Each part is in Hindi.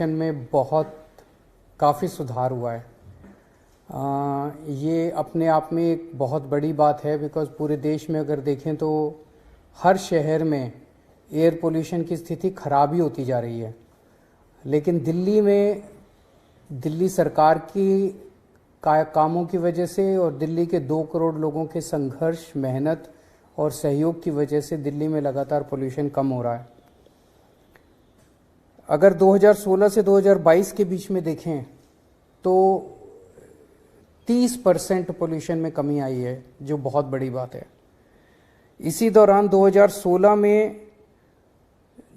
में बहुत काफ़ी सुधार हुआ है। ये अपने आप में एक बहुत बड़ी बात है, बिकॉज़ पूरे देश में अगर देखें तो हर शहर में एयर पोल्यूशन की स्थिति खराब ही होती जा रही है। लेकिन दिल्ली में दिल्ली सरकार की कामों की वजह से और दिल्ली के 2 करोड़ लोगों के संघर्ष, मेहनत और सहयोग की वजह से दिल्ली में लगातार पोल्यूशन कम हो रहा है। अगर 2016 से 2022 के बीच में देखें तो 30% पोल्यूशन में कमी आई है, जो बहुत बड़ी बात है। इसी दौरान 2016 में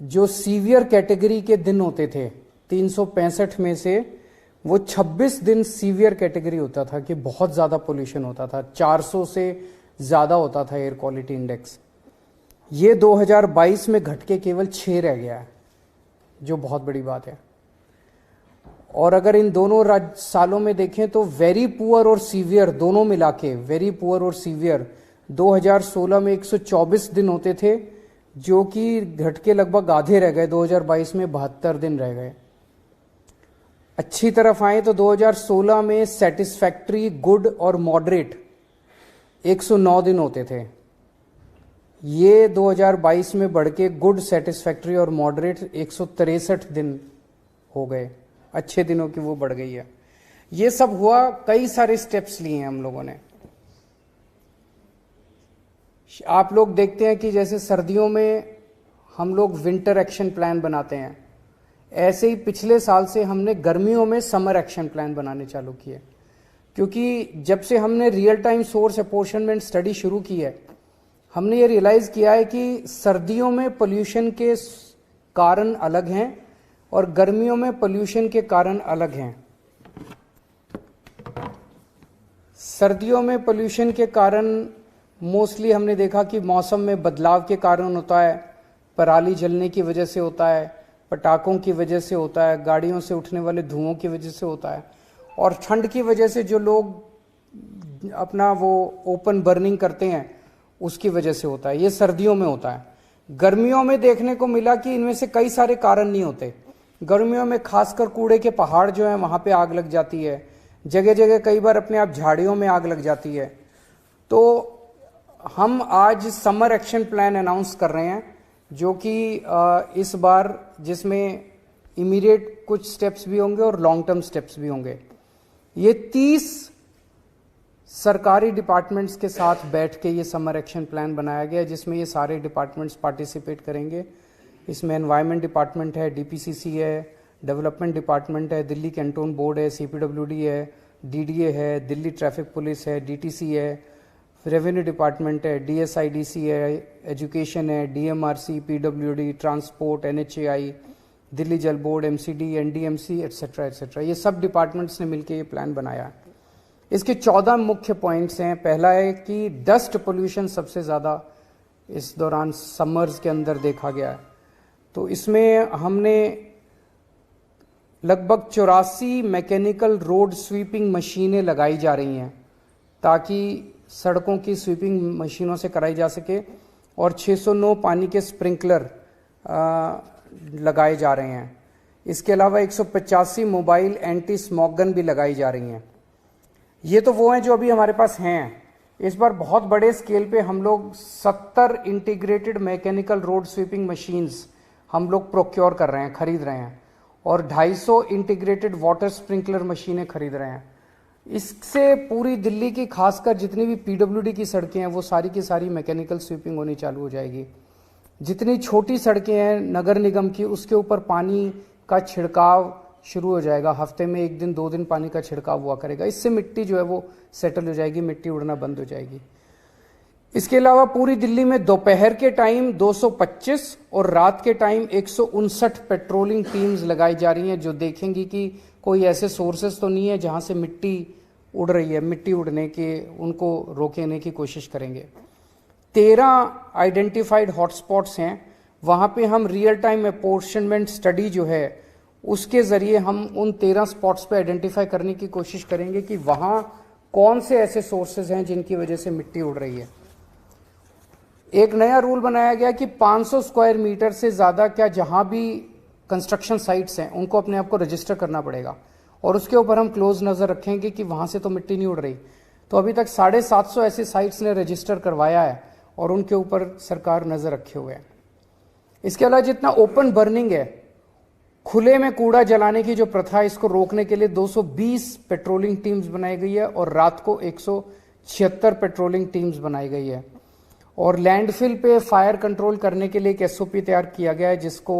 जो सीवियर कैटेगरी के दिन होते थे 365 में से वो 26 दिन सीवियर कैटेगरी होता था कि बहुत ज़्यादा पोल्यूशन होता था, 400 से ज़्यादा होता था एयर क्वालिटी इंडेक्स। ये 2022 में घट के केवल 6 रह गया है, जो बहुत बड़ी बात है। और अगर इन दोनों सालों में देखें तो वेरी पुअर और सीवियर दोनों मिला के, वेरी पुअर और सीवियर 2016 में 124 दिन होते थे, जो कि घट के लगभग आधे रह गए, 2022 में 72 दिन रह गए। अच्छी तरफ आए तो 2016 में सेटिस्फैक्ट्री, गुड और मॉडरेट 109 दिन होते थे। ये 2022 में बढ़ के गुड, सेटिस्फैक्ट्री और मॉडरेट 163 दिन हो गए। अच्छे दिनों की वो बढ़ गई है। ये सब हुआ, कई सारे स्टेप्स लिए हैं हम लोगों ने। आप लोग देखते हैं कि जैसे सर्दियों में हम लोग विंटर एक्शन प्लान बनाते हैं, ऐसे ही पिछले साल से हमने गर्मियों में समर एक्शन प्लान बनाने चालू किए। क्योंकि जब से हमने real time source apportionment study शुरू की है, हमने ये रियलाइज किया है कि सर्दियों में पोल्यूशन के कारण अलग हैं और गर्मियों में पोल्यूशन के कारण अलग हैं। सर्दियों में पोल्यूशन के कारण मोस्टली हमने देखा कि मौसम में बदलाव के कारण होता है, पराली जलने की वजह से होता है, पटाखों की वजह से होता है, गाड़ियों से उठने वाले धुओं की वजह से होता है, और ठंड की वजह से जो लोग अपना वो ओपन बर्निंग करते हैं उसकी वजह से होता है। ये सर्दियों में होता है। गर्मियों में देखने को मिला कि इनमें से कई सारे कारण नहीं होते। गर्मियों में खासकर कूड़े के पहाड़ जो हैं वहाँ पे आग लग जाती है, जगह जगह कई बार अपने आप झाड़ियों में आग लग जाती है। तो हम आज समर एक्शन प्लान अनाउंस कर रहे हैं, जो कि इस बार जिसमें इमीडिएट कुछ स्टेप्स भी होंगे और लॉन्ग टर्म स्टेप्स भी होंगे। ये 30 सरकारी डिपार्टमेंट्स के साथ बैठ के ये समर एक्शन प्लान बनाया गया, जिसमें ये सारे डिपार्टमेंट्स पार्टिसिपेट करेंगे। इसमें एनवायरनमेंट डिपार्टमेंट है, डीपीसीसी है, डेवलपमेंट डिपार्टमेंट है, दिल्ली कैंटोन बोर्ड है, सीपीडब्ल्यूडी है, डीडीए है, दिल्ली ट्रैफिक पुलिस है, डीटीसी है, रेवेन्यू डिपार्टमेंट है, डीएसआईडीसी है, एजुकेशन है, DMRC, PWD, transport, NHAI, Delhi Jal board, MCD, NDMC, etcetera etcetera. ये सब डिपार्टमेंट्स ने मिलकर ये प्लान बनाया है। इसके 14 मुख्य पॉइंट्स हैं। पहला है कि डस्ट पोल्यूशन सबसे ज़्यादा इस दौरान समर्स के अंदर देखा गया है। तो इसमें हमने लगभग 84 मैकेनिकल रोड स्वीपिंग मशीनें लगाई जा रही हैं, ताकि सड़कों की स्वीपिंग मशीनों से कराई जा सके, और 609 पानी के स्प्रिंकलर लगाए जा रहे हैं। इसके अलावा 185 मोबाइल एंटी स्मॉग गन भी लगाई जा रही हैं। ये तो वो हैं जो अभी हमारे पास हैं। इस बार बहुत बड़े स्केल पे हम लोग 70 integrated mechanical road sweeping machines हम लोग प्रोक्योर कर रहे हैं, खरीद रहे हैं, और 250 इंटीग्रेटेड वाटर स्प्रिंकलर मशीनें खरीद रहे हैं। इससे पूरी दिल्ली की खासकर जितनी भी पीडब्ल्यूडी की सड़कें हैं वो सारी की सारी मैकेनिकल स्वीपिंग होनी चालू हो जाएगी। जितनी छोटी सड़कें हैं नगर निगम की, उसके ऊपर पानी का छिड़काव शुरू हो जाएगा। हफ्ते में 1 दिन 2 दिन पानी का छिड़काव हुआ करेगा। इससे मिट्टी जो है वो सेटल हो जाएगी, मिट्टी उड़ना बंद हो जाएगी। इसके अलावा पूरी दिल्ली में दोपहर के टाइम 225 और रात के टाइम 159 पेट्रोलिंग टीम्स लगाई जा रही हैं, जो देखेंगी कि कोई ऐसे सोर्सेस तो नहीं है जहां से मिट्टी उड़ रही है। मिट्टी उड़ने के उनको रोकने की कोशिश करेंगे। 13 आइडेंटिफाइड हॉटस्पॉट्स हैं, वहां पे हम रियल टाइम अपॉर्शनमेंट स्टडी जो है उसके जरिए हम उन 13 स्पॉट्स पे आइडेंटिफाई करने की कोशिश करेंगे कि वहां कौन से ऐसे सोर्सेज हैं जिनकी वजह से मिट्टी उड़ रही है। एक नया रूल बनाया गया कि 500 स्क्वायर मीटर से ज्यादा क्या जहां भी कंस्ट्रक्शन साइट्स हैं उनको अपने आप को रजिस्टर करना पड़ेगा, और उसके ऊपर हम क्लोज नज़र रखेंगे कि वहाँ से तो मिट्टी नहीं उड़ रही। तो अभी तक 750 ऐसी साइट्स ने रजिस्टर करवाया है और उनके ऊपर सरकार नज़र रखे हुए है। इसके अलावा जितना ओपन बर्निंग है, खुले में कूड़ा जलाने की जो प्रथा है, इसको रोकने के लिए 220 पेट्रोलिंग टीम्स बनाई गई है और रात को 176 पेट्रोलिंग टीम्स बनाई गई है। और लैंडफिल पे फायर कंट्रोल करने के लिए एक एसओपी तैयार किया गया है जिसको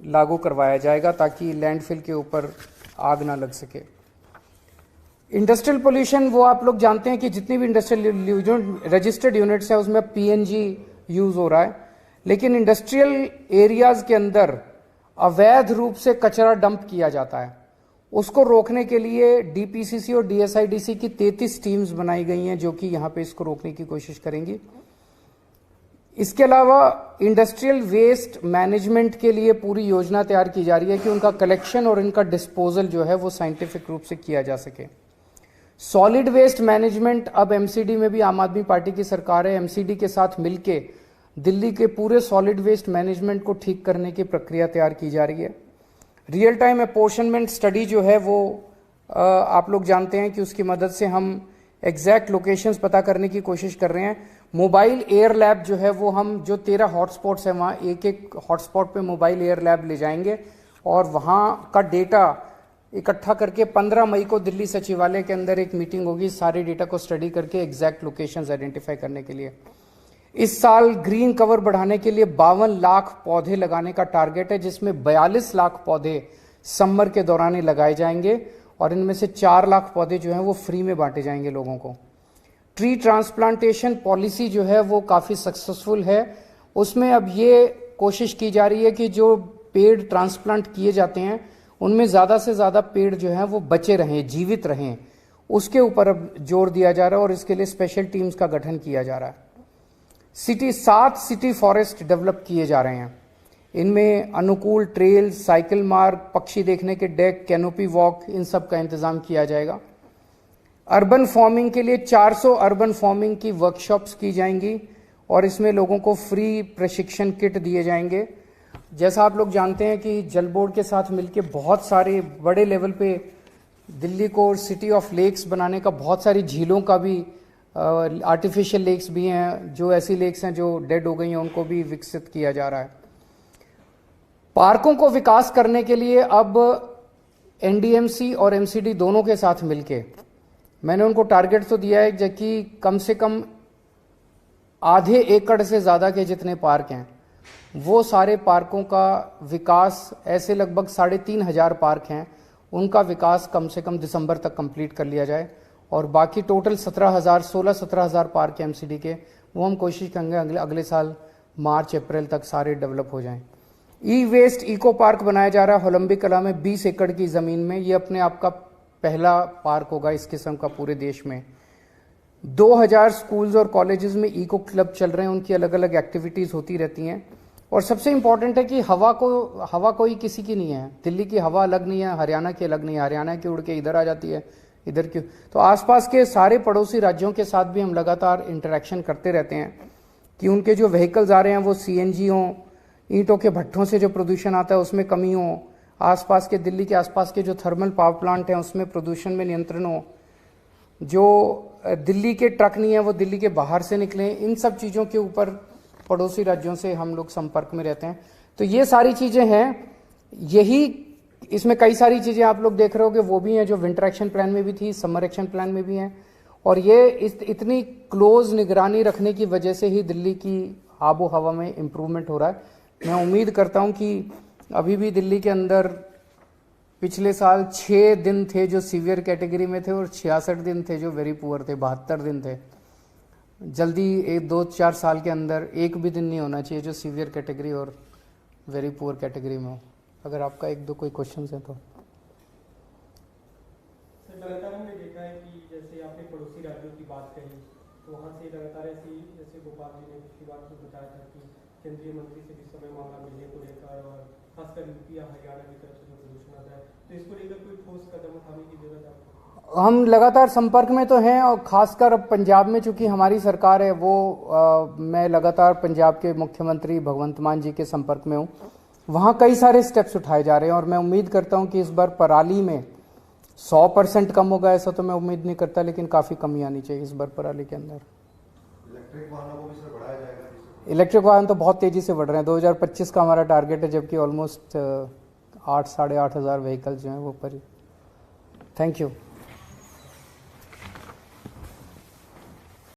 लागू करवाया जाएगा ताकि लैंडफिल के ऊपर आग ना लग सके। इंडस्ट्रियल पोल्यूशन, वो आप लोग जानते हैं कि जितनी भी इंडस्ट्रियल रजिस्टर्ड यूनिट्स है उसमें पीएनजी यूज हो रहा है, लेकिन इंडस्ट्रियल एरियाज के अंदर अवैध रूप से कचरा डंप किया जाता है। उसको रोकने के लिए डीपीसीसी और डीएसआईडीसी की 33 टीम्स बनाई गई हैं जो कि यहां पे इसको रोकने की कोशिश करेंगी। इसके अलावा इंडस्ट्रियल वेस्ट मैनेजमेंट के लिए पूरी योजना तैयार की जा रही है कि उनका कलेक्शन और इनका डिस्पोजल जो है वो साइंटिफिक रूप से किया जा सके। सॉलिड वेस्ट मैनेजमेंट, अब एमसीडी में भी आम आदमी पार्टी की सरकार है, एमसीडी के साथ मिलके दिल्ली के पूरे सॉलिड वेस्ट मैनेजमेंट को ठीक करने की प्रक्रिया तैयार की जा रही है। रियल टाइम अपोर्शनमेंट स्टडी जो है वो आप लोग जानते हैं कि उसकी मदद से हम एग्जैक्ट लोकेशंस पता करने की कोशिश कर रहे हैं। मोबाइल एयर लैब जो है वो हम जो 13 हॉटस्पॉट्स हैं वहाँ एक एक हॉटस्पॉट पे मोबाइल एयर लैब ले जाएंगे और वहाँ का डेटा इकट्ठा करके 15 मई को दिल्ली सचिवालय के अंदर एक मीटिंग होगी सारे डेटा को स्टडी करके एग्जैक्ट लोकेशंस आइडेंटिफाई करने के लिए। इस साल ग्रीन कवर बढ़ाने के लिए 52 लाख पौधे लगाने का टारगेट है, जिसमें 42 लाख पौधे समर के दौरान ही लगाए जाएंगे और इनमें से 4 लाख पौधे जो हैं वो फ्री में बांटे जाएंगे लोगों को। ट्री ट्रांसप्लांटेशन पॉलिसी जो है वो काफ़ी सक्सेसफुल है। उसमें अब ये कोशिश की जा रही है कि जो पेड़ ट्रांसप्लांट किए जाते हैं उनमें ज़्यादा से ज़्यादा पेड़ जो हैं वो बचे रहें, जीवित रहें, उसके ऊपर अब जोर दिया जा रहा है और इसके लिए स्पेशल टीम्स का गठन किया जा रहा है। 7 सिटी फॉरेस्ट डेवलप किए जा रहे हैं। इनमें अनुकूल ट्रेल, साइकिल मार्ग, पक्षी देखने के डेक, कैनोपी वॉक, इन सब का इंतजाम किया जाएगा। अर्बन फार्मिंग के लिए 400 अर्बन फार्मिंग की वर्कशॉप्स की जाएंगी और इसमें लोगों को फ्री प्रशिक्षण किट दिए जाएंगे। जैसा आप लोग जानते हैं कि जल बोर्ड के साथ मिलकर बहुत सारे बड़े लेवल पे दिल्ली को सिटी ऑफ लेक्स बनाने का, बहुत सारी झीलों का भी, आर्टिफिशियल लेक्स भी हैं, जो ऐसी लेक्स हैं जो डेड हो गई हैं उनको भी विकसित किया जा रहा है। पार्कों को विकास करने के लिए अब एनडीएमसी और एमसीडी दोनों के साथ मिलके मैंने उनको टारगेट तो दिया है कि कम से कम आधे एकड़ से ज़्यादा के जितने पार्क हैं वो सारे पार्कों का विकास, ऐसे लगभग 3,500 पार्क हैं, उनका विकास कम से कम दिसंबर तक कंप्लीट कर लिया जाए और बाकी टोटल 16,000 पार्क एमसीडी के वो हम कोशिश करेंगे अगले साल मार्च अप्रैल तक सारे डेवलप हो जाएं। ई वेस्ट इको पार्क बनाया जा रहा है होलंबी कला में 20 एकड़ की ज़मीन में। ये अपने आप का पहला पार्क होगा इस किस्म का पूरे देश में। 2000 स्कूल्स और कॉलेजेस में इको क्लब चल रहे हैं, उनकी अलग अलग एक्टिविटीज़ होती रहती हैं। और सबसे इम्पॉर्टेंट है कि हवा कोई किसी की नहीं है। दिल्ली की हवा अलग नहीं है, हरियाणा की अलग नहीं है, हरियाणा की उड़ के इधर आ जाती है, इधर की। तो आसपास के सारे पड़ोसी राज्यों के साथ भी हम लगातार इंटरेक्शन करते रहते हैं कि उनके जो व्हीकल्स आ रहे हैं वो सीएनजी हों, ईंटों के भट्ठों से जो प्रदूषण आता है उसमें कमी हो, आसपास के दिल्ली के आसपास के जो थर्मल पावर प्लांट हैं उसमें प्रदूषण में नियंत्रण हो, जो दिल्ली के ट्रक नहीं है वो दिल्ली के बाहर से निकलें। इन सब चीज़ों के ऊपर पड़ोसी राज्यों से हम लोग संपर्क में रहते हैं। तो ये सारी चीज़ें हैं। यही इसमें कई सारी चीज़ें आप लोग देख रहे हो कि वो भी हैं जो विंटर एक्शन प्लान में भी थी, समर एक्शन प्लान में भी हैं। और ये इतनी क्लोज निगरानी रखने की वजह से ही दिल्ली की आबो हवा में इम्प्रूवमेंट हो रहा है। मैं उम्मीद करता हूं कि अभी भी दिल्ली के अंदर पिछले साल 6 दिन थे जो सीवियर कैटेगरी में थे और 66 दिन थे जो वेरी पुअर थे, 72 दिन थे। जल्दी 1-2-4 साल के अंदर एक भी दिन नहीं होना चाहिए जो सीवियर कैटेगरी और वेरी पुअर कैटेगरी में हो। अगर आपका 1-2 कोई क्वेश्चन है तो। लगातार हमने देखा है कि जैसे आपने पड़ोसी राज्यों की बात कही तो वहाँ से लगातार ऐसी, जैसे गोपाल जी ने पिछली बार में बताया था कि केंद्रीय मंत्री से भी समय मांगा मिलने को लेकर और खासकर यूपी या हरियाणा की तरफ से जो प्रदूषण आता है, तो इसको लेकर कोई ठोस कदम उठाने की जरूरत है आपको? हम लगातार संपर्क में तो हैं और खासकर अब पंजाब में चूंकि हमारी सरकार है वो मैं लगातार पंजाब के मुख्यमंत्री भगवंत मान जी के संपर्क में हूँ। वहाँ कई सारे स्टेप्स उठाए जा रहे हैं और मैं उम्मीद करता हूँ कि इस बार पराली में 100% कम होगा, ऐसा तो मैं उम्मीद नहीं करता, लेकिन काफ़ी कमी आनी चाहिए इस बार पराली के अंदर। इलेक्ट्रिक वाहनों को भी सर बढ़ाया जाएगा? इलेक्ट्रिक वाहन तो बहुत तेज़ी से बढ़ रहे हैं। 2025 का हमारा टारगेट है, जबकि ऑलमोस्ट 8 साढ़े 8 हज़ार व्हीकल्स जो हैं वो पर। Thank you.